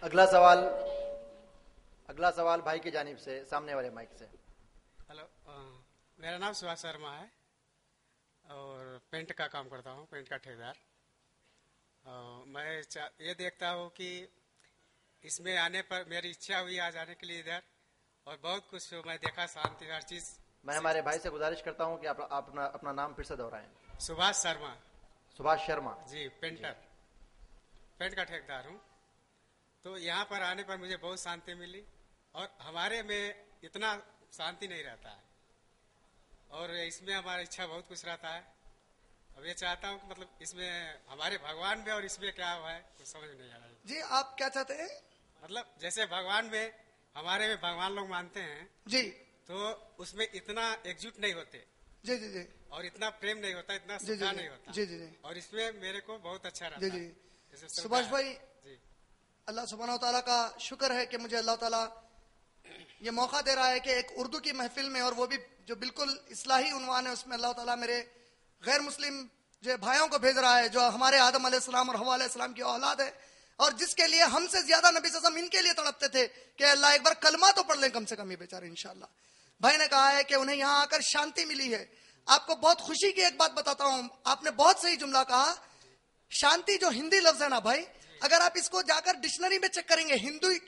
اگلا سوال بھائی کی جانب سے، سامنے والے مائک سے۔ ہلو، میرا نام سبھاش شرما ہے اور پینٹ کا کام کرتا ہوں، پینٹ کا ٹھیکیدار۔ میں یہ دیکھتا ہوں کہ اس میں آنے پر میری اچھا ہوئی آج آنے کے لیے ادھر، اور بہت کچھ میں دیکھا، شانتی ہر چیز۔ میں ہمارے بھائی سے گزارش کرتا ہوں کہ آپ اپنا نام پھر سے دہرائیں۔ سبھاش شرما۔ سبھاش شرما جی، پینٹر، پینٹ کا ٹھیکیدار ہوں۔ تو یہاں پر آنے پر مجھے بہت شانتی ملی، اور ہمارے میں اتنا شانتی نہیں رہتا ہے، اور اس میں ہماری اچھا بہت کچھ رہتا ہے۔ اب یہ چاہتا ہوں کہ مطلب اس میں ہمارے بھگوان میں اور اس میں کیا ہوا ہے کچھ سمجھ نہیں آ رہا ہے۔ جی آپ کیا چاہتے ہیں؟ مطلب جیسے بھگوان میں ہمارے میں بھگوان لوگ مانتے ہیں جی تو اس میں اتنا ایکجٹ نہیں ہوتے، جی جی جی اور اتنا پریم نہیں ہوتا، اتنا جی سچا جی نہیں ہوتا، جی جی جی اور اس میں میرے کو بہت اچھا رہتا جی ہے۔ جی جیسے سمجھا سبھاش ہے۔ بھائی، جی اللہ سبحانہ و تعالیٰ کا شکر ہے کہ مجھے اللہ تعالیٰ یہ موقع دے رہا ہے کہ ایک اردو کی محفل میں، اور وہ بھی جو بالکل اصلاحی عنوان ہے، اس میں اللہ تعالیٰ میرے غیر مسلم جو بھائیوں کو بھیج رہا ہے، جو ہمارے آدم علیہ السلام اور حوا علیہ السلام کی اولاد ہے، اور جس کے لیے ہم سے زیادہ نبی صلی اللہ علیہ وسلم ان کے لیے تڑپتے تھے کہ اللہ ایک بار کلمہ تو پڑھ لیں کم سے کم یہ بیچارے۔ انشاءاللہ بھائی نے کہا ہے کہ انہیں یہاں آ کر شانتی ملی ہے۔ آپ کو بہت خوشی کی ایک بات بتاتا ہوں، آپ نے بہت صحیح جملہ کہا، شانتی جو ہندی لفظ ہے نا بھائی، اگر آپ اس کو جا کر ڈکشنری میں چیک کریں گے،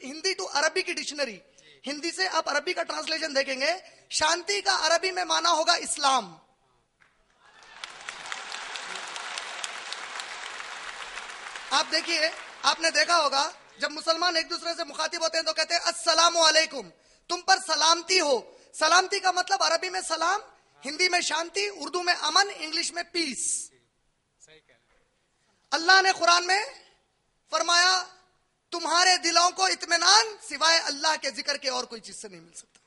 ہندی ٹو عربی کی ڈکشنری، ہندی سے آپ عربی کا ٹرانسلیشن دیکھیں گے، شانتی کا عربی میں معنی ہوگا اسلام۔ آپ دیکھیے، آپ نے دیکھا ہوگا جب مسلمان ایک دوسرے سے مخاطب ہوتے ہیں تو کہتے ہیں السلام علیکم، تم پر سلامتی ہو۔ سلامتی کا مطلب عربی میں سلام، ہندی میں شانتی، اردو میں امن، انگلش میں پیس۔ صحیح کہہ رہے ہیں۔ اللہ نے قرآن میں فرمایا تمہارے دلوں کو اطمینان سوائے اللہ کے ذکر کے اور کوئی چیز سے نہیں مل سکتا۔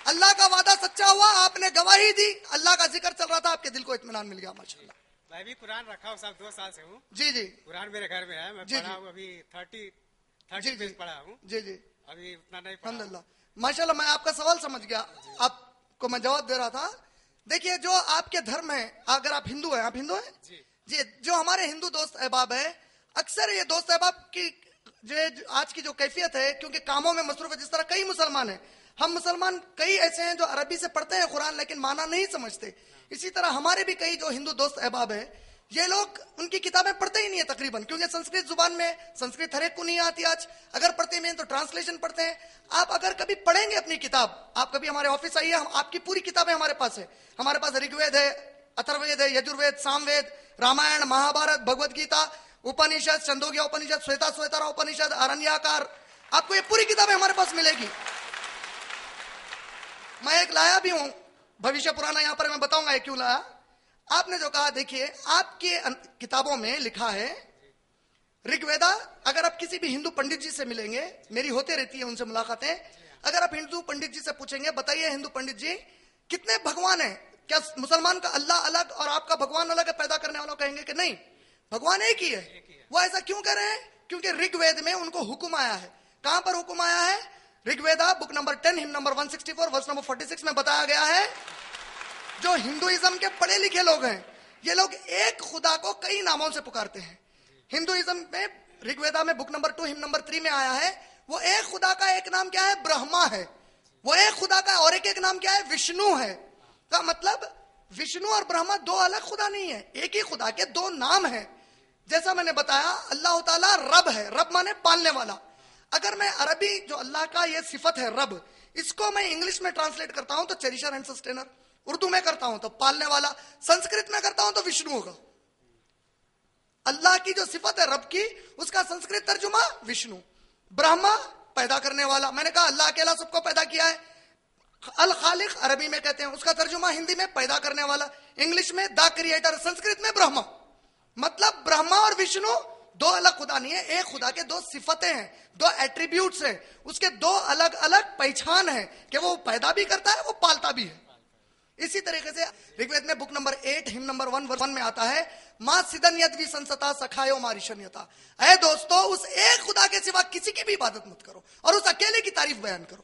اللہ کا وعدہ سچا ہوا، آپ نے گواہی دی، اللہ کا ذکر چل رہا تھا، آپ کے دل کو اطمینان مل گیا، ماشاءاللہ۔ میں بھی قرآن رکھا ہوں، صاحب 2 سال سے ہوں، جی جی قرآن میرے گھر میں ہے، میں جی، پڑھا جی۔ ہوں، ابھی 30 جی پیج پڑھا ہوں، جی جی ابھی اتنا نہیں پڑھا ہوں۔ الحمدللہ ماشاءاللہ۔ میں آپ کا سوال سمجھ گیا، آپ کو میں جواب دے رہا تھا۔ دیکھیے جو آپ کے دھرم ہے، اگر آپ ہندو ہیں، آپ ہندو ہیں جی جی، جو ہمارے ہندو دوست احباب ہیں، اکثر یہ دوست احباب کی جو آج کی جو کیفیت ہے، کیونکہ کاموں میں مصروف ہے، جس طرح کئی مسلمان ہیں، ہم مسلمان کئی ایسے ہیں جو عربی سے پڑھتے ہیں قرآن لیکن معنی نہیں سمجھتے، اسی طرح ہمارے بھی کئی جو ہندو دوست احباب ہیں، یہ لوگ ان کی کتابیں پڑھتے ہی نہیں ہیں تقریباً، کیونکہ سنسکرت زبان میں، سنسکرت ہر ایک کو نہیں آتی آج، اگر پڑھتے بھی ہیں تو ٹرانسلیشن پڑھتے ہیں۔ آپ اگر کبھی پڑھیں گے اپنی کتاب، آپ کبھی ہمارے آفس آئیے، ہم آپ کی پوری کتابیں ہمارے پاس ہے، ہمارے پاس رگ وید ہے، اتھروید ہے، یجروید، سام وید، رامائن، مہابھارت، بھگوت گیتا، اپنیشد، چندوگیا اپنیشد، سویتا سویتارا اپنیشد، آرنیاکار، آپ کو یہ پوری کتابیں ہمارے پاس ملے گی۔ میں ایک لایا بھی ہوں بھوشیہ پرانا، یہاں پر میں بتاؤں گا یہ کیوں لایا۔ آپ نے جو کہا، دیکھیے آپ کے کتابوں میں لکھا ہے رگ ویدا، اگر آپ کسی بھی ہندو پنڈت جی سے ملیں گے، میری ہوتے رہتی ہے ان سے ملاقاتیں، اگر آپ ہندو پنڈت جی سے پوچھیں گے بتائیے ہندو پنڈت جی کتنے بھگوان ہیں، کیا مسلمان کا اللہ الگ اور آپ کا بھگوان الگ ہے؟ پیدا کرنے والوں کہیں گے کہ نہیں، بھگوان ایک ہی ہے۔ وہ ایسا کیوں کہہ رہے ہیں؟ کیونکہ رگ وید میں ان کو حکم آیا ہے۔ کہاں پر حکم آیا ہے؟ رگ ویدا بک number 10 hymn number 164 verse number 46 میں بتایا گیا ہے، جو ہندوازم کے پڑھے لکھے لوگ ہیں یہ لوگ ایک خدا کو کئی ناموں سے پکارتے ہیں۔ ہندوازم میں رگ ویدا میں بک نمبر 2 ہم نمبر 3 میں آیا ہے، وہ ایک خدا کا ایک نام کیا ہے؟ برہما ہے۔ وہ ایک خدا کا اور ایک نام کیا ہے؟ وشنو ہے۔ کا مطلب وشنو اور برہما 2 الگ خدا نہیں ہے، ایک ہی خدا کے 2 نام ہیں۔ جیسا میں نے بتایا اللہ تعالیٰ رب ہے، رب مانے پالنے والا۔ اگر میں عربی جو اللہ کا یہ صفت ہے رب، اس کو میں انگلش میں ٹرانسلیٹ کرتا ہوں تو چیریشر اینڈ سسٹینر، اردو میں کرتا ہوں تو پالنے والا، سنسکرت میں کرتا ہوں تو وشنو ہوگا۔ اللہ کی جو صفت ہے رب کی، اس کا سنسکرت ترجمہ وشنو۔ برہما پیدا کرنے والا، میں نے کہا اللہ اکیلا سب کو پیدا کیا ہے، الخالق عربی میں کہتے ہیں، اس کا ترجمہ ہندی میں پیدا کرنے والا، انگلش میں دا کریٹر، سنسکرت میں برہما۔ مطلب برہما اور وشنو 2 الگ خدا نہیں ہے، ایک خدا کے 2 صفتیں ہیں، 2 ایٹریبیوٹس ہیں، اس کے 2 الگ الگ پہچان ہے کہ وہ پیدا بھی کرتا ہے، وہ پالتا بھی ہے۔ اسی طریقے سے رگ وید میں بک نمبر 8 ہم نمبر 1 ورس 1 میں آتا ہے ماں سدن یدوی سنستا سکھایو ماریشنیتا، اے دوستو اس ایک خدا کے سوا کسی کی بھی عبادت مت کرو اور اس اکیلے کی تعریف بیان کرو۔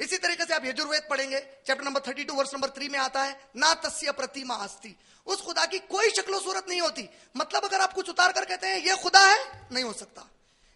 اسی طریقے سے آپ یجروید پڑھیں گے، چیپٹر نمبر 32 ورس نمبر 3 میں آتا ہے نا تسیہ پرتیما آستی، اس خدا کی کوئی شکل و صورت نہیں ہوتی۔ مطلب اگر آپ کچھ اتار کر کہتے ہیں یہ خدا ہے، نہیں ہو سکتا۔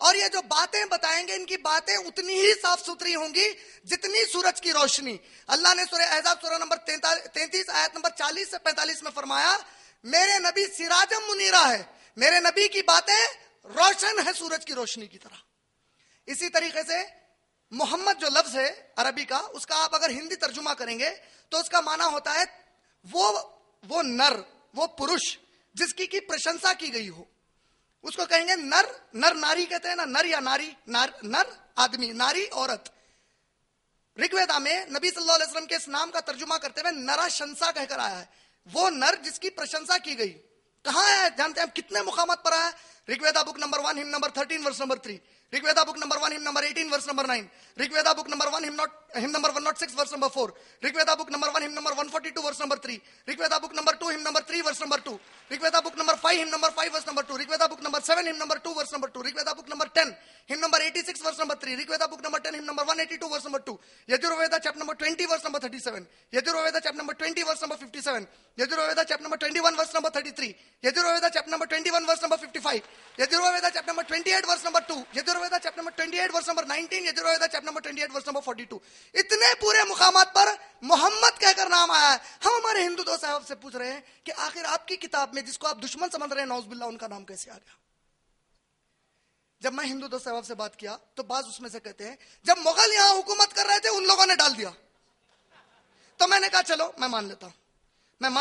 اور یہ جو باتیں بتائیں گے ان کی باتیں اتنی ہی صاف ستھری ہوں گی جتنی سورج کی روشنی. اللہ نے سورہ احزاب سورہ نمبر 33 آیت نمبر 40 سے 45 میں فرمایا میرے نبی سراجم منیرہ ہے, میرے نبی کی باتیں روشن ہے سورج کی روشنی کی طرح. اسی طریقے سے محمد جو لفظ ہے عربی کا, اس کا آپ اگر ہندی ترجمہ کریں گے تو اس کا معنی ہوتا ہے وہ نر, وہ پروش جس کی پرشنسا کی گئی ہو, اس کو کہیں گے نر. نر ناری کہتے ہیں نا, نر یا ناری, نر آدمی, ناری عورت. رگ ویدا میں نبی صلی اللہ علیہ وسلم کے اس نام کا ترجمہ کرتے ہوئے نرا شنسا کہہ کر آیا ہے, وہ نر جس کی پرشنسا کی گئی. کہاں ہے جانتے ہیں کتنے مقامات پر آیا ہے؟ رگ ویدا بک نمبر 1 ہم نمبر 13 ورس نمبر 3, رگ ویدا بک نمبر 1 ہم نمبر 18 ورس نمبر 9, رگ ویدا بک نمبر 1 ہم نمبر 106 ورس نمبر 4, رگ ویدا بک نمبر 1 ہم نمبر 142 ورس نمبر 3, رگ ویدا بک نمبر 2 ہم نمبر 3 ورس نمبر 2, رگ ویدا بک نمبر 5 ہم نمبر 5 ورس نمبر 2, رگ ویدا بک نمبر 7 ہم نمبر 2 ورس number 2, رگ ویدا بک number 10 hymn number 86 verse number 3, رگ ویدا بک number 10 hymn number 182 verse number 2, Yajurveda chapter number 20 verse number 37, Yajurveda chapter number 20 verse number 57, Yajurveda chapter number 21 verse number 33, Yajurveda chapter number 21 verse number 55, Yajurveda chapter number 28 verse number 2, Yajurveda chapter number 28 verse number 19, Yajurveda chapter number 28 verse number 42. اتنے پورے مقامات پر محمد کہہ کر نام آیا ہے. ہم ہمارے ہندو دوست صاحب سے پوچھ رہے ہیں کہ آخر آپ کی کتاب میں جس کو آپ دشمن سمجھ رہے ہیں نعوذ باللہ, ان کا نام کیسے آ گیا؟ جب میں ہندو دوست صاحب سے بات کیا تو بعض اس میں سے کہتے ہیں جب مغل یہاں حکومت کر رہے تھے ان لوگوں نے ڈال دیا. تو میں نے کہا چلو میں مان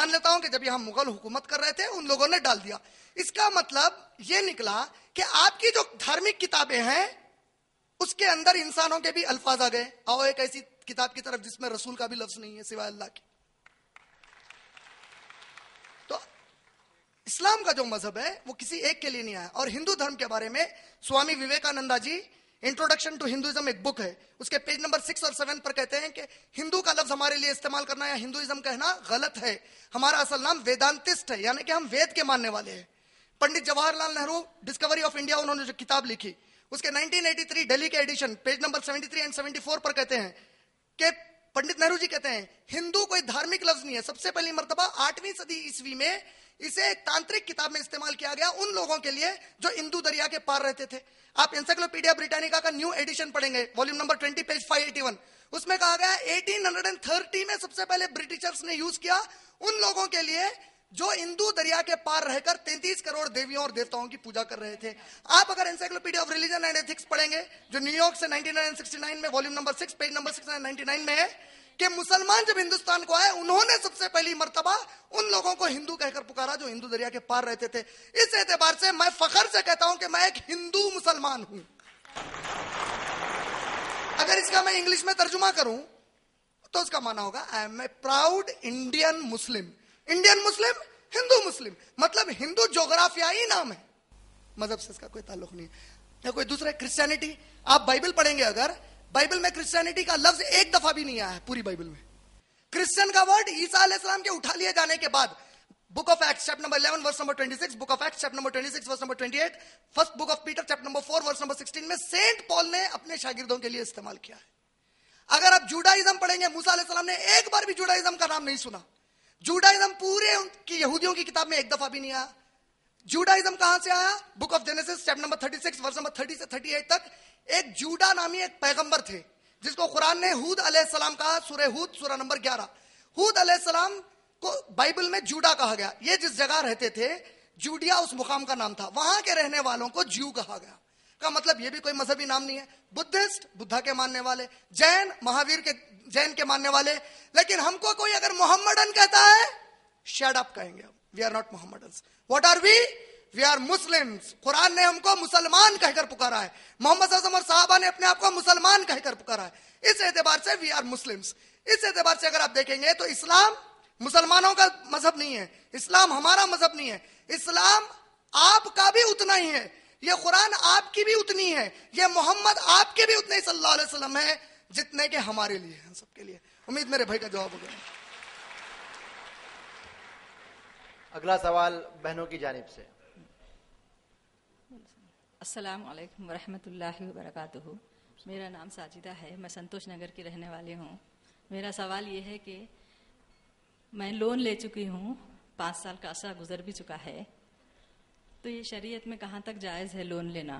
لیتا ہوں کہ جب یہاں مغل حکومت کر رہے تھے ان لوگوں نے ڈال دیا. اس کا مطلب یہ نکلا کہ آپ کی جو دھارمک کتابیں ہیں اس کے اندر انسانوں کے بھی الفاظ آ گئے. آؤ ایک ایسی کتاب کی طرف جس میں رسول کا بھی لفظ نہیں ہے سوائے اللہ کی. تو اسلام کا جو مذہب ہے وہ کسی ایک کے لیے نہیں آیا. اور ہندو دھرم کے بارے میں سوامی وویکانندا جی انٹروڈکشن ٹو ہندوازم ایک بک ہے, اس کے پیج نمبر 6 اور 7 پر کہتے ہیں کہ ہندو کا لفظ ہمارے لیے استعمال کرنا یا ہندوازم کہنا غلط ہے. ہمارا اصل نام ویدانتسٹ ہے, یعنی کہ ہم وید کے ماننے والے ہیں. Pandit Jawahar Lal Nehru Discovery of India انہوں نے جو کتاب لکھی اس کے 1983 دہلی کے ایڈیشن پیج نمبر 73 اینڈ 74 پر کہتے ہیں کہ پنڈت نہرو جی کہتے ہیں ہندو کوئی دھارمک لفظ نہیں ہے. سب سے پہلی مرتبہ 8ویں صدی عیسوی میں اسے ایک تانترک کتاب میں استعمال کیا گیا ان لوگوں کے لیے جو اندو دریا کے پار رہتے تھے. آپ انسائکلوپیڈیا بریٹانیکا کا نیو ایڈیشن پڑھیں گے والیوم نمبر 20 پیج 581, اس میں کہا گیا 1830 میں سب سے پہلے برٹشرز نے یوز کیا ان لوگوں کے لیے جو اندو دریا کے پار رہ کر 33 کروڑ دیویوں اور دیوتاؤں کی پوجا کر رہے تھے. آپ اگر encyclopedia of religion and ethics پڑھیں گے جو نیو یارک سے 1969 میں والیوم نمبر 6 پیج نمبر 699 میں ہے کہ مسلمان جب ہندوستان کو آئے انہوں نے سب سے پہلی مرتبہ ان لوگوں کو ہندو کہہ کر پکارا جو ہندو دریا کے پار رہتے تھے. اس اعتبار سے میں فخر سے کہتا ہوں کہ میں ایک ہندو مسلمان ہوں. اگر اس کا میں انگلش میں ترجمہ کروں تو اس کا معنی ہوگا I am a proud Indian Muslim. Indian Muslim, Hindu مسلم, مطلب ہندو جغرافیائی نام ہے, مذہب سے اس کا کوئی تعلق نہیں ہے. یا کوئی دوسرا کرسچینٹی, آپ بائبل پڑھیں گے اگر بائبل میں کرسچینٹی کا لفظ ایک دفعہ بھی نہیں آیا ہے پوری بائبل میں. کرسچن کا ورڈ عیسیٰ علیہ السلام کے اٹھا لیے جانے کے بعد book of Acts chapter number 11 verse number 26, book of Acts chapter number 26 verse number 28, first book of Peter chapter number 4 verse number 16 میں سینٹ پال نے اپنے شاگردوں کے لیے استعمال کیا ہے. اگر آپ جوڈائزم پڑھیں گے موسیٰ علیہ السلام نے ایک بار بھی جوڈائزم کا نام نہیں سنا. جوڈائزم پورے کی یہودیوں کی کتاب میں ایک دفعہ بھی نہیں آیا. جوڈائزم کہاں سے آیا؟ Book of Genesis chapter number 36 verse number 30 سے 38 تک ایک جوڈا نامی ایک پیغمبر تھے جس کو قرآن نے ہود علیہ السلام کہا. سورہ ہود سورہ نمبر 11. ہود علیہ السلام کو بائبل میں جوڈا کہا گیا. یہ جس جگہ رہتے تھے جوڈیا اس مقام کا نام تھا, وہاں کے رہنے والوں کو جیو کہا گیا. کا مطلب یہ بھی کوئی مذہبی نام نہیں ہے. بدھسٹ بدھا کے ماننے والے, جین مہاویر کے جین کے ماننے والے. لیکن ہم کو کوئی اگر محمدن کہتا ہے شٹ اپ کہیں گے. We are not Mohammedans. What are we are Muslims. قرآن نے ہم کو مسلمان کہہ کر پکارا ہے. محمد صلی اللہ علیہ وسلم اور صحابہ نے اپنے آپ کو مسلمان کہہ کر پکارا ہے. اس اعتبار سے وی آر مسلمس. اس اعتبار سے اگر آپ دیکھیں گے تو اسلام مسلمانوں کا مذہب نہیں ہے, اسلام ہمارا مذہب نہیں ہے. اسلام آپ کا بھی اتنا ہی ہے, یہ قرآن آپ کی بھی اتنی ہے, یہ محمد آپ کے بھی اتنے صلی اللہ علیہ وسلم ہے جتنے کہ ہمارے لیے ہیں, سب کے لیے. امید میرے بھائی کا جواب ہو گیا. اگلا سوال بہنوں کی جانب سے. السلام علیکم ورحمۃ اللہ وبرکاتہ. میرا نام ساجدہ ہے, میں سنتوش نگر کی رہنے والی ہوں. میرا سوال یہ ہے کہ میں لون لے چکی ہوں, 5 سال کا عرصہ گزر بھی چکا ہے, تو یہ شریعت میں کہاں تک جائز ہے لون لینا؟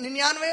99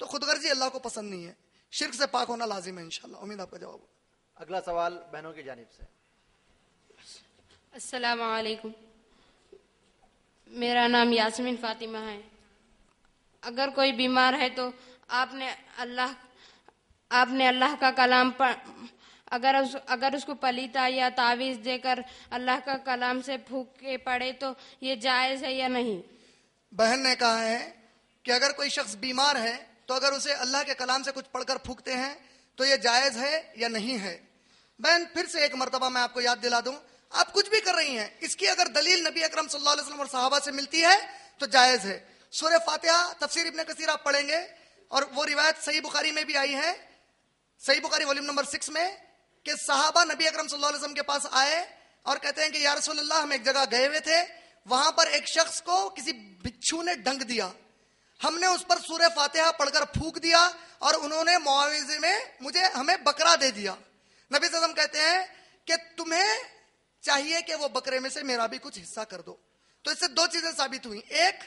تو خود غرضی اللہ کو پسند نہیں ہے. شرک سے پاک ہونا لازم ہے انشاءاللہ. امید آپ کا جواب ہوگا. اگلا سوال بہنوں کی جانب سے. السلام علیکم. میرا نام یاسمین فاطمہ ہے. اگر کوئی بیمار ہے تو آپ نے اللہ کا کلام اگر اس کو پلیتا یا تعویذ دے کر اللہ کا کلام سے پھونک کے پڑے تو یہ جائز ہے یا نہیں؟ بہن نے کہا ہے کہ اگر کوئی شخص بیمار ہے تو اگر اسے اللہ کے کلام سے کچھ پڑھ کر پھونکتے ہیں تو یہ جائز ہے یا نہیں ہے. بہن پھر سے ایک مرتبہ میں آپ کو یاد دلا دوں, آپ کچھ بھی کر رہی ہیں, اس کی اگر دلیل نبی اکرم صلی اللہ علیہ وسلم اور صحابہ سے ملتی ہے تو جائز ہے. سورہ فاتحہ تفسیر ابن کثیر آپ پڑھیں گے, اور وہ روایت صحیح بخاری میں بھی آئی ہے, صحیح بخاری والیوم نمبر 6 میں, کہ صحابہ نبی اکرم صلی اللہ علیہ وسلم کے پاس آئے اور کہتے ہیں کہ یا رسول اللہ ہم ایک جگہ گئے ہوئے تھے, وہاں پر ایک شخص کو کسی بچھو نے ڈنک دیا, ہم نے اس پر سورہ فاتحہ پڑھ کر پھونک دیا اور انہوں نے معاوضے میں ہمیں بکرا دے دیا. نبی صلی اللہ علیہ وسلم کہتے ہیں کہ تمہیں چاہیے کہ وہ بکرے میں سے میرا بھی کچھ حصہ کر دو. تو اس سے دو چیزیں ثابت ہوئی. ایک,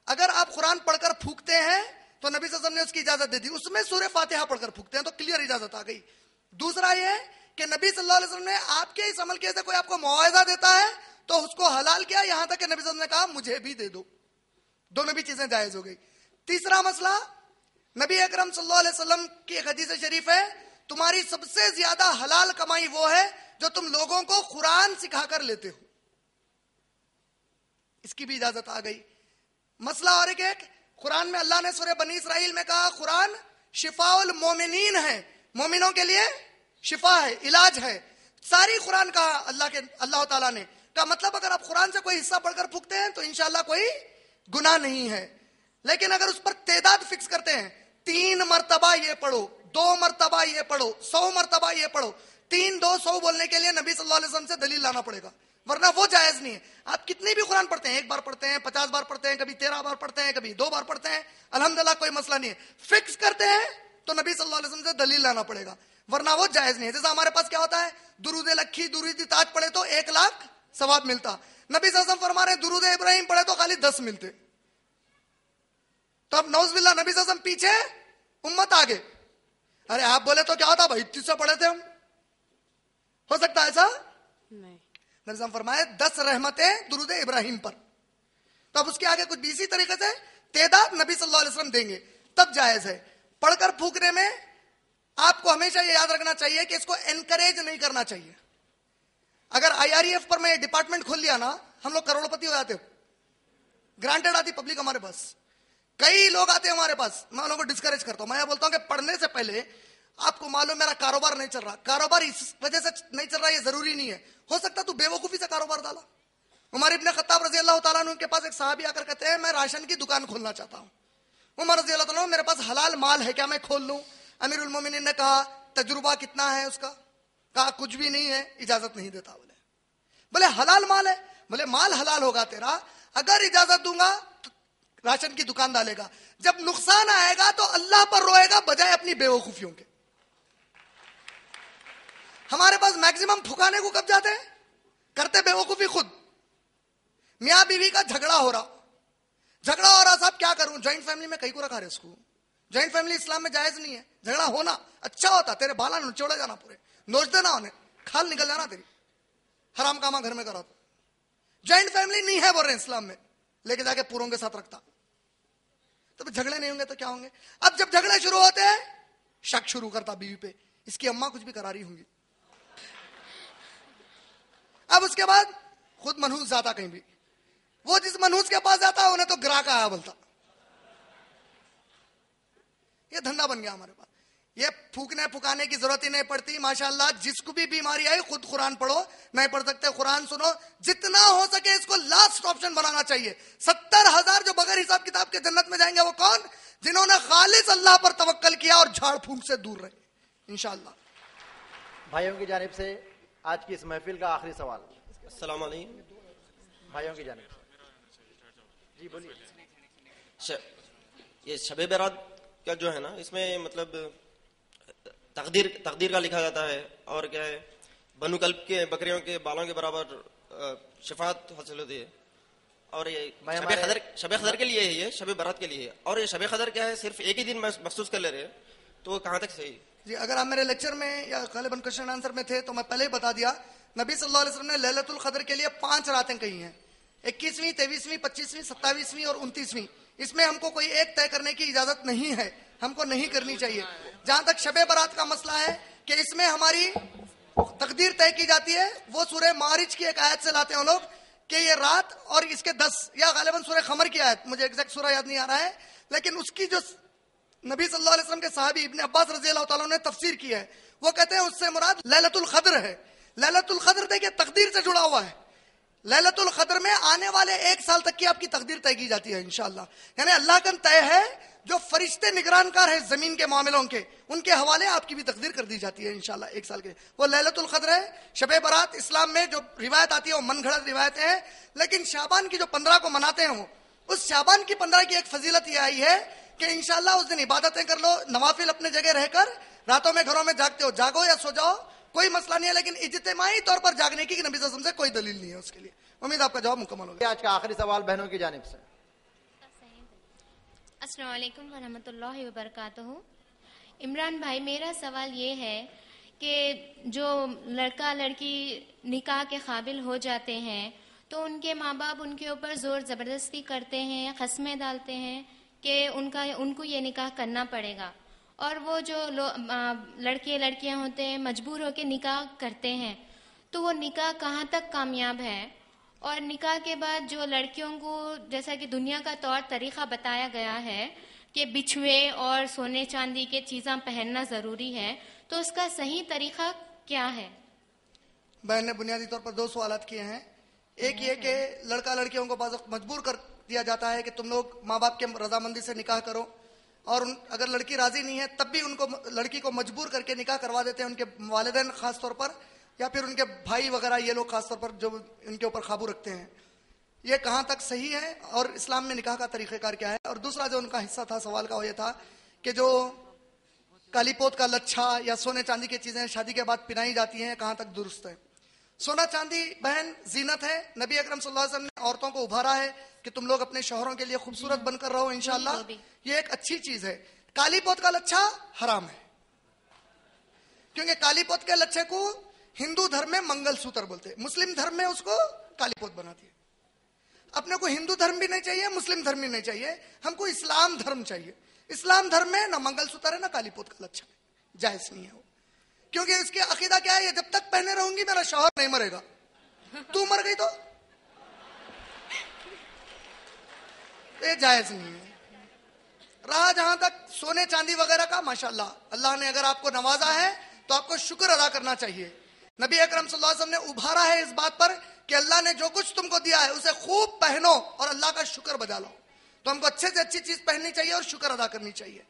اگر آپ قرآن پڑھ کر پھونکتے ہیں تو نبی صلی اللہ علیہ وسلم نے اس کی اجازت دے دی, اس میں سورہ فاتحہ پڑھ کر پھونکتے ہیں تو کلیئر اجازت آ گئی. دوسرا یہ کہ نبی صلی اللہ علیہ وسلم نے آپ کے اس عمل کے کوئی آپ کو معاوضہ دیتا ہے تو اس کو حلال کیا, یہاں تک کہ نبی صلی اللہ علیہ وسلم نے کہا مجھے بھی دے دو. دونوں بھی چیزیں جائز ہو گئی. تیسرا مسئلہ, نبی اکرم صلی اللہ علیہ وسلم کی ایک حدیث شریف ہے, تمہاری سب سے زیادہ حلال کمائی وہ ہے جو تم لوگوں کو قرآن سکھا کر لیتے ہو. اس کی بھی اجازت آ گئی. مسئلہ اور ایک, قرآن میں اللہ نے سورہ بنی اسرائیل میں کہا قرآن شفاء المومنین ہے, مومنوں کے لیے شفا ہے, علاج ہے. ساری قرآن کہا اللہ تعالیٰ نے, کا مطلب اگر آپ قرآن سے کوئی حصہ پڑھ کر پھونکتے ہیں تو انشاءاللہ کوئی گناہ نہیں ہے. لیکن اگر اس پر تعداد فکس کرتے ہیں, 3 مرتبہ یہ پڑھو, 2 مرتبہ یہ پڑھو, 100 مرتبہ یہ پڑھو, 3 2 100 بولنے کے لیے نبی صلی اللہ علیہ وسلم سے دلیل لانا پڑے گا, ورنہ وہ جائز نہیں ہے. آپ کتنی بھی قرآن پڑھتے ہیں, 1 بار پڑھتے ہیں, 50 بار پڑھتے ہیں, کبھی 13 بار پڑھتے ہیں, کبھی 2 بار پڑھتے ہیں, الحمدللہ کوئی مسئلہ نہیں ہے. فکس کرتے ہیں تو نبی صلی اللہ علیہ وسلم سے دلیل لانا پڑے گا, ورنہ وہ جائز نہیں ہے. جیسا ہمارے پاس کیا ہوتا ہے, درود لکھی درود تاج پڑھے تو 1 لاکھ ثواب ملتا. نبی صلی اللہ علیہ وسلم فرما رہے درود ابراہیم پڑھے تو خالی 10 ملتے. تو اب نوز باللہ نبی صلی اللہ علیہ وسلم پیچھے, امت آگے. ارے آپ بولے تو کیا ہوتا بھائی, 30 سے پڑھے تھے ہم, ہو سکتا ہے ایسا نہیں. نبی صلی اللہ علیہ وسلم فرمائے 10 رحمتیں درود ابراہیم پر. تو اب اس کے آگے کچھ بھی اسی طریقے سے تعداد نبی صلی اللہ علیہ وسلم دیں گے تب جائز ہے. پڑھ کر پھونکنے میں آپ کو ہمیشہ یہ یاد رکھنا چاہیے کہ اس کو انکریج نہیں کرنا چاہیے. اگر IREF پر میں ڈپارٹمنٹ کھول لیا نا, ہم لوگ کروڑ پتی ہو جاتے. گرانٹیڈ آتی پبلک ہمارے پاس, کئی لوگ آتے ہیں ہمارے پاس, میں انہوں کو ڈسکریج کرتا ہوں. میں یہ بولتا ہوں کہ پڑھنے سے پہلے آپ کو معلوم میرا کاروبار نہیں چل رہا, کاروبار اس وجہ سے نہیں چل رہا یہ ضروری نہیں ہے, ہو سکتا تو بے وقوفی سے کاروبار ڈالا. عمر ابن خطاب رضی اللہ تعالیٰ عنہ کے پاس ایک صحابی آ کر کہتے ہیں میں راشن کی دکان کھولنا چاہتا ہوں. عمر رضی اللہ تعالیٰ عنہ, میرے پاس حلال مال ہے, کیا میں کھول لوں؟ امیر المومنین نے کہا تجربہ کتنا ہے اس کا؟ کہا کچھ بھی نہیں ہے, اجازت نہیں دیتا. بولے حلال مال ہے, بولے مال حلال ہوگا تیرا, اگر اجازت دوں گا تو راشن کی دکان ڈالے گا, جب نقصان آئے گا تو اللہ پر روئے گا بجائے اپنی بے وقوفیوں کے. ہمارے پاس میکسیمم پھکانے کو کب جاتے ہیں, کرتے بے وقوفی خود. میاں بیوی کا جھگڑا ہو رہا صاحب کیا کروں, جوائنٹ فیملی میں کئی کو رکھا رہے اس کو. جوائنٹ فیملی اسلام میں جائز نہیں ہے. جھگڑا ہونا اچھا ہوتا, تیرے بالا نچوڑے جانا, پورے نوچ دینا انہیں, کھال نکل جانا تیری, حرام کاما گھر میں کرا. تو جوائنٹ فیملی نہیں ہے بول رہے ہیں اسلام میں, لے کے جا کے پوروں کے ساتھ رکھتا. تو جھگڑے نہیں ہوں گے تو کیا ہوں گے؟ اب جب جھگڑے شروع ہوتے ہیں شک شروع کرتا بیوی پہ, اس کی اماں کچھ بھی کرا رہی ہوں گی. اب اس کے بعد خود منحوس جاتا کہیں بھی, وہ جس منحوس کے پاس جاتا ہے انہیں تو گراہ کا آیا بولتا. یہ دھندا بن گیا ہمارے پاس. یہ پھونکنے پھکانے کی ضرورت ہی نہیں پڑتی. ماشاءاللہ جس کو بھی بیماری آئی خود قرآن پڑھو, نہیں پڑھ سکتے قرآن سنو, جتنا ہو سکے اس کو لاسٹ آپشن بنانا چاہیے. 70,000 جو بغیر حساب کتاب کے جنت میں جائیں گے وہ کون؟ جنہوں نے خالص اللہ پر توکل کیا اور جھاڑ پھونک سے دور رہے انشاءاللہ. بھائیوں کی جانب سے آج کی اس محفل کا آخری سوال. السلام علیکم. بھائیوں کی جانب سے جی بولیے. یہ شب برات کا جو ہے نا, اس میں مطلب تقدیر کا لکھا جاتا ہے, اور کیا ہے بنو کلب کے بکریوں کے بالوں کے برابر شفاعت حاصل ہوتی ہے, اور یہ میں شب قدر کے لیے ہے، یہ شب برات کے لیے ہے، اور یہ شب قدر کیا ہے صرف ایک ہی دن مخصوص کر لے رہے ہیں، تو کہاں تک صحیح؟ جی اگر آپ میرے لیکچر میں یا غالباً کوشچن آنسر میں تھے تو میں پہلے ہی بتا دیا، نبی صلی اللہ علیہ وسلم نے لیلۃ القدر کے لیے 5 راتیں کہی ہیں، 21ویں 23ویں 25ویں 27ویں اور 29ویں. اس میں ہم کو کوئی ایک طے کرنے کی اجازت نہیں ہے، ہم کو نہیں کرنی چاہیے. جہاں تک شب برات کا مسئلہ ہے کہ اس میں ہماری تقدیر طے کی جاتی ہے، وہ سورہ معارج کی ایک آیت سے لاتے ہیں لوگ کہ یہ رات اور اس کے 10 یا غالباً سورہ قمر کی آیت، مجھے ایگزیکٹ سورہ یاد نہیں آ رہا ہے، لیکن اس کی جو نبی صلی اللہ علیہ وسلم کے صحابی ابن عباس رضی اللہ تعالیٰ نے تفسیر کی ہے، وہ کہتے ہیں اس سے مراد لیلۃ القدر ہے. لیلۃ القدر دیکھیے تقدیر سے جڑا ہوا ہے. لیلۃ القدر میں آنے والے 1 سال تک کی آپ کی تقدیر طے کی جاتی ہے انشاءاللہ. یعنی اللہ کا طے ہے، جو فرشتے نگران کار ہے زمین کے معاملوں کے، ان کے حوالے آپ کی بھی تقدیر کر دی جاتی ہے انشاءاللہ 1 سال کے. وہ لیلۃ القدر ہے. شب برات اسلام میں جو روایت آتی ہے وہ من گھڑت روایتیں ہیں، لیکن شعبان کی جو 15 کو مناتے ہیں وہ اس شعبان کی 15 کی ایک فضیلت یہ آئی ہے کہ انشاءاللہ اس دن عبادتیں کر لو، نوافل اپنے جگہ رہ کر، راتوں میں گھروں میں جاگتے ہو جاگو یا سو جاؤ، کوئی مسئلہ نہیں ہے، لیکن اجتماعی طور پر جاگنے کی نبی صلی اللہ علیہ وسلم سے کوئی دلیل نہیں ہے اس کے لیے. امید آپ کا جواب مکمل ہوگا. آج کا آخری سوال بہنوں کی جانب سے. السلام علیکم ورحمۃ اللہ وبرکاتہ. عمران بھائی، میرا سوال یہ ہے کہ جو لڑکا لڑکی نکاح کے قابل ہو جاتے ہیں تو ان کے ماں باپ ان کے اوپر زور زبردستی کرتے ہیں، قسمیں ڈالتے ہیں کہ ان کو یہ نکاح کرنا پڑے گا، اور وہ جو لڑکے لڑکیاں ہوتے ہیں مجبور ہو کے نکاح کرتے ہیں، تو وہ نکاح کہاں تک کامیاب ہے؟ اور نکاح کے بعد جو لڑکیوں کو جیسا کہ دنیا کا طور طریقہ بتایا گیا ہے کہ بچھوے اور سونے چاندی کے چیزاں پہننا ضروری ہے، تو اس کا صحیح طریقہ کیا ہے؟ بہن نے بنیادی طور پر 2 سوالات کیے ہیں. ایک یہ کہ لڑکا لڑکیوں کو بعض وقت مجبور کر دیا جاتا ہے کہ تم لوگ ماں باپ کے رضامندی سے نکاح کرو، اور اگر لڑکی راضی نہیں ہے تب بھی ان کو لڑکی کو مجبور کر کے نکاح کروا دیتے ہیں، ان کے والدین خاص طور پر یا پھر ان کے بھائی وغیرہ، یہ لوگ خاص طور پر جو ان کے اوپر قابو رکھتے ہیں. یہ کہاں تک صحیح ہے اور اسلام میں نکاح کا طریقہ کار کیا ہے؟ اور دوسرا جو ان کا حصہ تھا سوال کا وہ یہ تھا کہ جو کالی پوت کا لچھا یا سونے چاندی کی چیزیں شادی کے بعد پہنائی جاتی ہیں کہاں تک درست ہے؟ سونا چاندی بہن زینت ہے. نبی اکرم صلی اللہ علیہ وسلم نے عورتوں کو ابھارا ہے کہ تم لوگ اپنے شوہروں کے لیے خوبصورت بن کر رہو انشاءاللہ. یہ ایک اچھی چیز ہے. کالی پوت کا لچھا حرام ہے، کیونکہ کالی پوت کے لچھے کو ہندو دھرم میں منگل سوتر بولتے ہیں، مسلم دھرم میں اس کو کالی پوت بناتی ہے. اپنے کو ہندو دھرم بھی نہیں چاہیے، مسلم دھرم بھی نہیں چاہیے، ہم کو اسلام دھرم چاہیے. اسلام دھرم میں نہ منگل سوتر ہے نہ کالی پوت کا لچھا ہے، جائز نہیں ہے وہ. کیونکہ اس کی عقیدہ کیا ہے؟ یہ جب تک پہنے رہوں گی میرا شوہر نہیں مرے گا، تو مر گئی تو یہ جائز نہیں ہے. رہا جہاں تک سونے چاندی وغیرہ کا، ماشاءاللہ اللہ نے اگر آپ کو نوازا ہے تو آپ کو شکر ادا کرنا چاہیے. نبی اکرم صلی اللہ علیہ وسلم نے ابھارا ہے اس بات پر کہ اللہ نے جو کچھ تم کو دیا ہے اسے خوب پہنو اور اللہ کا شکر بجا لو. تو ہم کو اچھے سے اچھی چیز پہننی چاہیے اور شکر ادا کرنی چاہیے.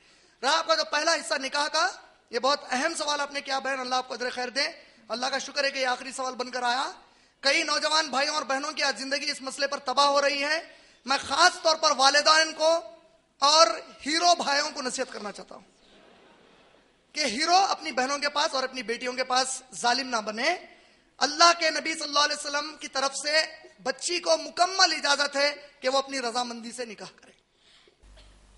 رہا آپ کا جو پہلا حصہ نکاح کا، یہ بہت اہم سوال آپ نے کیا بہن، اللہ آپ کو اجر خیر دے. اللہ کا شکر ہے کہ یہ آخری سوال بن کر آیا. کئی نوجوان بھائیوں اور بہنوں کی آج زندگی اس مسئلے پر تباہ ہو رہی ہے. میں خاص طور پر والدین کو اور ہیرو بھائیوں کو نصیحت کرنا چاہتا ہوں کہ ہیرو اپنی بہنوں کے پاس اور اپنی بیٹیوں کے پاس ظالم نہ بنے. اللہ کے نبی صلی اللہ علیہ وسلم کی طرف سے بچی کو مکمل اجازت ہے کہ وہ اپنی رضامندی سے نکاح کرے.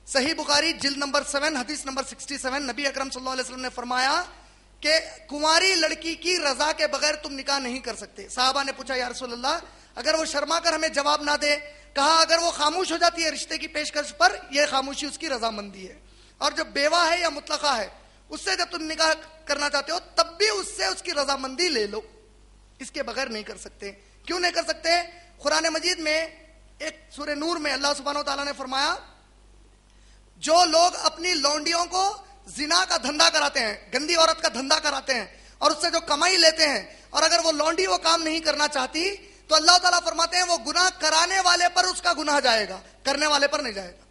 صحیح بخاری جلد نمبر 7 حدیث نمبر 67، نبی اکرم صلی اللہ علیہ وسلم نے فرمایا کہ کنواری لڑکی کی رضا کے بغیر تم نکاح نہیں کر سکتے. صحابہ نے پوچھا یا رسول اللہ، اگر وہ شرما کر ہمیں جواب نہ دے؟ کہا اگر وہ خاموش ہو جاتی ہے رشتے کی پیشکش پر، یہ خاموشی اس کی رضامندی ہے. اور جو بیوہ ہے یا مطلقہ ہے، اس سے جب تم نکاح کرنا چاہتے ہو تب بھی اس سے اس کی رضامندی لے لو، اس کے بغیر نہیں کر سکتے. کیوں نہیں کر سکتے؟ قرآن مجید میں ایک سورہ نور میں اللہ سبحانہ و تعالیٰ نے فرمایا جو لوگ اپنی لونڈیوں کو زنا کا دھندا کراتے ہیں، گندی عورت کا دھندا کراتے ہیں اور اس سے جو کمائی لیتے ہیں، اور اگر وہ لونڈی وہ کام نہیں کرنا چاہتی تو اللہ تعالیٰ فرماتے ہیں وہ گناہ کرانے والے پر اس کا گناہ جائے گا، کرنے والے پر نہیں جائے گا.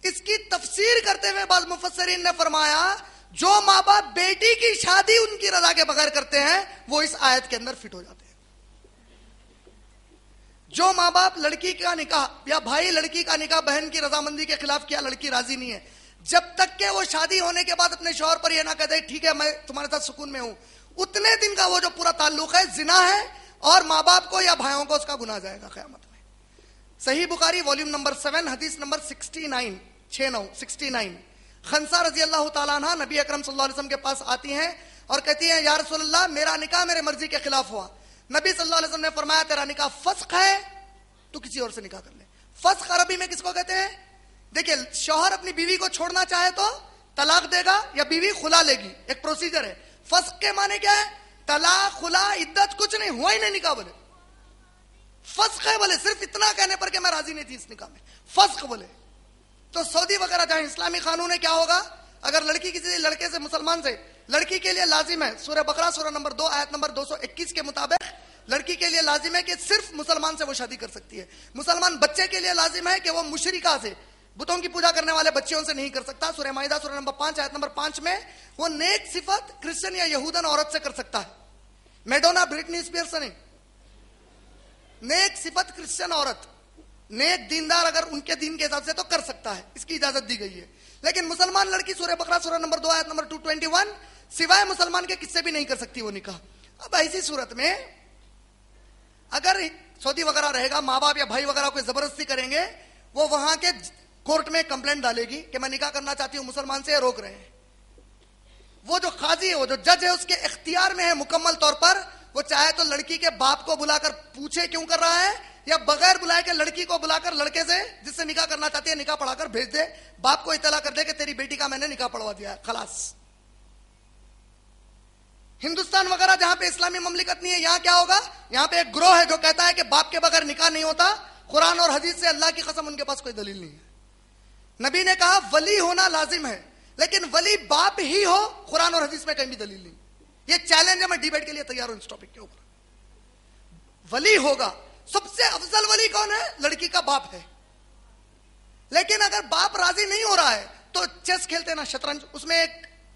اس کی تفسیر کرتے ہوئے بعض مفسرین نے فرمایا جو ماں باپ بیٹی کی شادی ان کی رضا کے بغیر کرتے ہیں وہ اس آیت کے اندر فٹ ہو جاتے ہیں. جو ماں باپ لڑکی کا نکاح یا بھائی لڑکی کا نکاح بہن کی رضامندی کے خلاف کیا، لڑکی راضی نہیں ہے، جب تک کہ وہ شادی ہونے کے بعد اپنے شوہر پر یہ نہ کہتے ٹھیک ہے میں تمہارے ساتھ سکون میں ہوں، اتنے دن کا وہ جو پورا تعلق ہے زنا ہے اور ماں باپ کو یا بھائیوں کو اس کا گناہ جائے گا قیامت میں. صحیح بخاری والیوم نمبر 7 حدیث نمبر 69 خنسا رضی اللہ تعالیٰ عنہ نبی اکرم صلی اللہ علیہ وسلم کے پاس آتی ہیں اور کہتی ہیں یا رسول اللہ میرا نکاح میرے مرضی کے خلاف ہوا. نبی صلی اللہ علیہ وسلم نے فرمایا تیرا نکاح فسخ ہے, تو کسی اور سے نکاح کر لے. فسخ عربی میں کس کو کہتے ہیں؟ دیکھیں, شوہر اپنی بیوی کو چھوڑنا چاہے تو طلاق دے گا یا بیوی خلا لے گی, ایک پروسیجر ہے. فسخ کے معنی کیا ہے؟ طلاق, خلا, عدت کچھ نہیں, ہوا ہی نہیں نکاح. بولے فسخ ہے, بولے صرف اتنا کہنے پر کہ میں راضی نہیں تھی اس نکاح میں, فسخ بولے. تو سعودی وغیرہ جہاں اسلامی قانون ہے, کیا ہوگا اگر لڑکی کسی لڑکے سے, مسلمان سے, لڑکی کے لیے لازم ہے, سورہ بقرہ سورہ نمبر 2 آیت نمبر 221 کے مطابق لڑکی کے لیے لازم ہے کہ صرف مسلمان سے وہ شادی کر سکتی ہے. مسلمان بچے کے لیے لازم ہے کہ وہ مشرکہ سے, بتوں کی پوجا کرنے والے بچیوں سے نہیں کر سکتا. سورہ مائدہ سورہ نمبر 5 آیت نمبر 5 میں وہ نیک صفت کرسچن یا یہودن عورت سے کر سکتا ہے. میڈونا, برٹنی اسپیئرس سے نہیں. نیک صفت کرسچن عورت, نیک دیندار اگر ان کے دین کے حساب سے تو کر سکتا ہے, اس کی اجازت دی گئی ہے. لیکن مسلمان لڑکی سورہ بقرہ سورہ نمبر 2 آیت نمبر 221 سوائے مسلمان کے کس سے بھی نہیں کر سکتی وہ نکاح. اب ایسی صورت میں اگر سعودی وغیرہ رہے گا, ماں باپ یا بھائی وغیرہ کوئی زبردستی کریں گے, وہ وہاں کے کورٹ میں کمپلینٹ ڈالے گی کہ میں نکاح کرنا چاہتی ہوں مسلمان سے, روک رہے ہیں. وہ جو قاضی ہے, وہ جو جج ہے, اس کے اختیار میں ہے مکمل طور پر, وہ چاہے تو لڑکی کے باپ کو بلا کر پوچھے کیوں کر رہا ہے, یا بغیر بلائے کے لڑکی کو بلا کر لڑکے سے جس سے نکاح کرنا چاہتی ہے نکاح پڑھا کر بھیج دے, باپ کو اطلاع کر دے کہ تیری بیٹی کا میں نے نکاح پڑھوا دیا ہے, خلاص. ہندوستان وغیرہ جہاں پہ اسلامی مملکت نہیں ہے, یہاں کیا ہوگا, یہاں پہ ایک گروہ ہے جو کہتا ہے کہ باپ کے بغیر نکاح نہیں ہوتا. قرآن اور حدیث سے اللہ کی قسم ان کے پاس کوئی دلیل نہیں ہے. نبی نے کہا ولی ہونا لازم ہے, لیکن ولی باپ ہی ہو, قرآن اور حدیث میں کہیں بھی دلیل نہیں. یہ چیلنج ہے, میں ڈیبیٹ کے لیے تیار ہوں اس ٹاپک کے اوپر. ولی ہوگا, سب سے افضل ولی کون ہے؟ لڑکی کا باپ ہے. لیکن اگر باپ راضی نہیں ہو رہا ہے تو چیس کھیلتے ہیں نا, شطرنج, اس میں ایک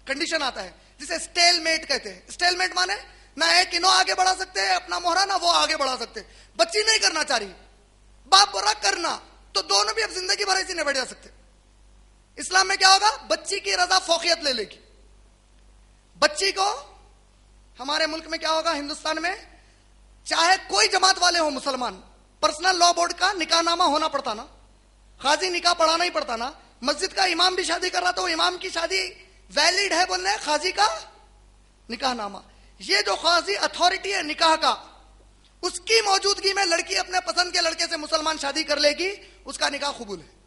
کنڈیشن آتا ہے جسے اسٹیل میٹ کہتے ہیں. اسٹیل میٹ مانے نہ ایک انہوں آگے بڑھا سکتے ہیں اپنا مہرا, نہ وہ آگے بڑھا سکتے. بچی نہیں کرنا چاہ رہی, باپ بول رہا کرنا, تو دونوں بھی اب زندگی بھر ایسی نہیں بیٹھ جا سکتے. اسلام میں کیا ہوگا, بچی کی رضا فوقیت لے لے گی. بچی کو ہمارے ملک میں کیا ہوگا, ہندوستان میں چاہے کوئی جماعت والے ہوں مسلمان, پرسنل لا بورڈ کا نکاح نامہ ہونا پڑتا نا, قاضی نکاح پڑھانا ہی پڑتا نا. مسجد کا امام بھی شادی کر رہا تو امام کی شادی ویلڈ ہے بولنے, قاضی کا نکاح نامہ. یہ جو قاضی اتھارٹی ہے نکاح کا, اس کی موجودگی میں لڑکی اپنے پسند کے لڑکے سے مسلمان شادی کر لے گی, اس کا نکاح قبول ہے.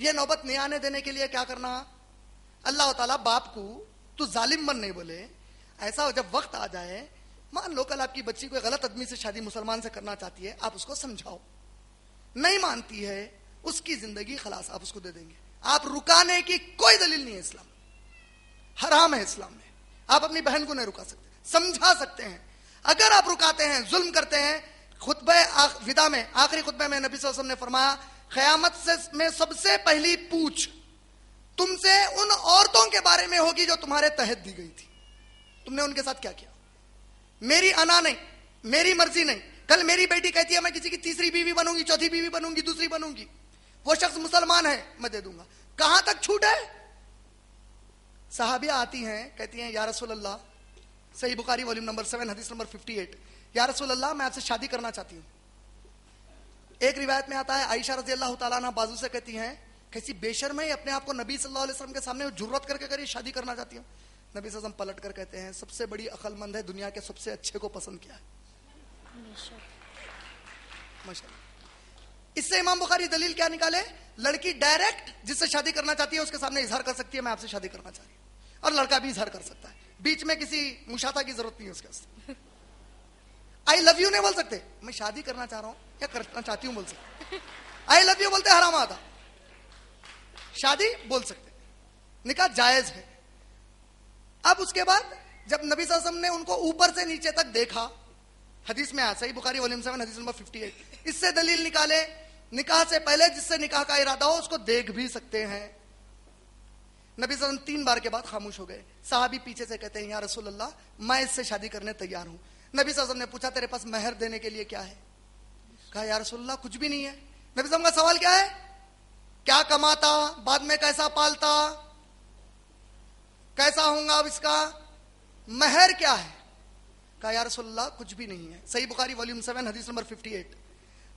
یہ نوبت نہیں آنے دینے کے لیے کیا کرنا, اللہ تعالیٰ باپ کو تو ظالم بن نہیں بولے. ایسا جب وقت آ جائے, مان لو کل آپ کی بچی کوئی غلط آدمی سے شادی مسلمان سے کرنا چاہتی ہے, آپ اس کو سمجھاؤ, نہیں مانتی ہے, اس کی زندگی خلاص آپ اس کو دے دیں گے. آپ رکانے کی کوئی دلیل نہیں ہے اسلام, حرام ہے اسلام میں. آپ اپنی بہن کو نہیں رکا سکتے, سمجھا سکتے ہیں. اگر آپ رکاتے ہیں, ظلم کرتے ہیں, خطبہ وداع میں, آخری خطبے میں نبی صلی اللہ علیہ وسلم نے فرمایا قیامت میں سب سے پہلی پوچھ تم سے ان عورتوں کے بارے میں ہوگی جو تمہارے تحت دی گئی تھی, تم نے ان کے ساتھ کیا کیا. میری انا نہیں, میری مرضی نہیں. کل میری بیٹی کہتی ہے میں کسی کی تیسری بیوی بنوں گی, چوتھی بیوی بنوں گی, دوسری بنوں گی, وہ شخص مسلمان ہے, میں دے دوں گا. کہاں تک چھوٹ ہے؟ صحابیہ آتی ہیں, کہتی ہیں یا رسول اللہ, صحیح بخاری والیوم نمبر 7 حدیث نمبر 58, یا رسول اللہ میں آپ سے شادی کرنا چاہتی ہوں. ایک روایت میں آتا ہے عائشہ رضی اللہ تعالیٰ عنہ بازو سے کہتی ہیں کیسی بے شرم ہے, اپنے آپ کو نبی صلی اللہ علیہ وسلم کے سامنے جرات کر کے کری شادی کرنا چاہتی ہوں. نبی صلی اللہ علیہ وسلم پلٹ کر کہتے ہیں سب سے بڑی عقل مند ہے, دنیا کے سب سے اچھے کو پسند کیا ہے. ماشاءاللہ. اس سے امام بخاری دلیل کیا نکالے, لڑکی ڈائریکٹ جس سے شادی کرنا چاہتی ہے اس کے سامنے اظہار کر سکتی ہے میں آپ سے شادی کرنا چاہ رہی ہوں, اور لڑکا بھی اظہار کر سکتا ہے, بیچ میں کسی مشاطہ کی ضرورت نہیں ہے اس کے. آئی لو یو نہیں بول سکتے, میں شادی کرنا چاہ رہا ہوں یا کرنا چاہتی ہوں بول سکتے. آئی لو یو بولتے حرام آتا, شادی بول سکتے, نکاح جائز ہے. اب اس کے بعد جب نبی صلی اللہ علیہ وسلم نے ان کو اوپر سے نیچے تک دیکھا, حدیث میں آیا صحیح بخاری والیوم 7 حدیث نمبر 58, اس سے دلیل نکالے نکاح سے پہلے جس سے نکاح کا ارادہ ہو اس کو دیکھ بھی سکتے ہیں. نبی صلی اللہ علیہ وسلم 3 بار کے بعد خاموش ہو گئے. صحابی پیچھے سے کہتے ہیں یا رسول اللہ میں اس سے شادی کرنے تیار ہوں. نبی صلی اللہ علیہ وسلم نے پوچھا تیرے پاس مہر دینے کے لیے کیا ہے؟ کہا یا رسول اللہ کچھ بھی نہیں ہے. نبی صلی اللہ علیہ وسلم کا سوال کیا ہے, کیا کماتا, بعد میں کیسا پالتا, کیسا ہوں گا اب اس کا, مہر کیا ہے؟ کہا یا رسول اللہ کچھ بھی نہیں ہے. صحیح بخاری والیوم 7 حدیث نمبر 58.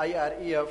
IREF